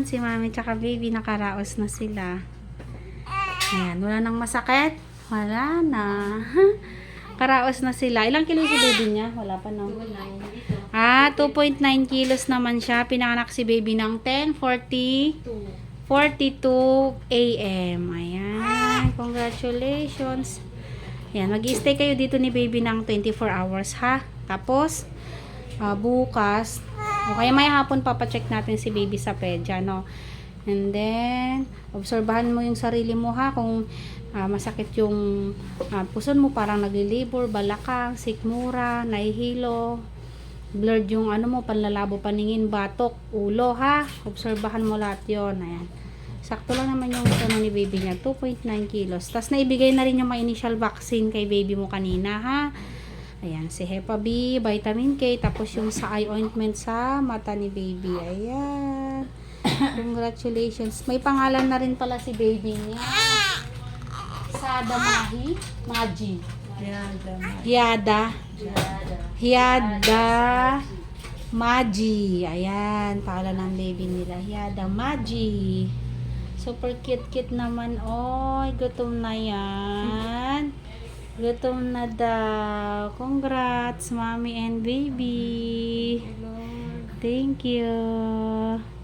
Ayan, si mami tsaka baby nakaraos na sila. Ayan, wala nang masakit? Wala na. Karaos na sila. Ilang kilo si baby niya? Wala pa, no? 2.9 kilos naman siya. Pinanganak si baby ng 10:42 a.m. Ayan, congratulations. Ayan, mag-i-stay kayo dito ni baby ng 24 hours, ha? Tapos, bukas, o kaya may hapon papacheck natin si baby sa pedya, no? And then, obserbahan mo yung sarili mo, ha? Kung masakit yung puson mo, parang naglilibor, balakang, sikmura, nahihilo, blurred yung ano mo, panlalabo, paningin, batok, ulo, ha? Obserbahan mo lahat yon. Ayan. Sakto lang naman yung ano ni baby niya, 2.9 kilos. Tapos naibigay na rin yung mga initial vaccine kay baby mo kanina, ha? Ayan, si Hepa B, vitamin K, tapos yung sa eye ointment sa mata ni baby. Ayan. Congratulations. May pangalan na rin pala si baby niya. Sada Mahi, Maji. Hiada Maji. Ayan, pangalan ng baby nila. Hiada Maji. Super cute naman. Oy, gutom na yan. Gutom na daw. Congrats, mommy and baby. Thank you.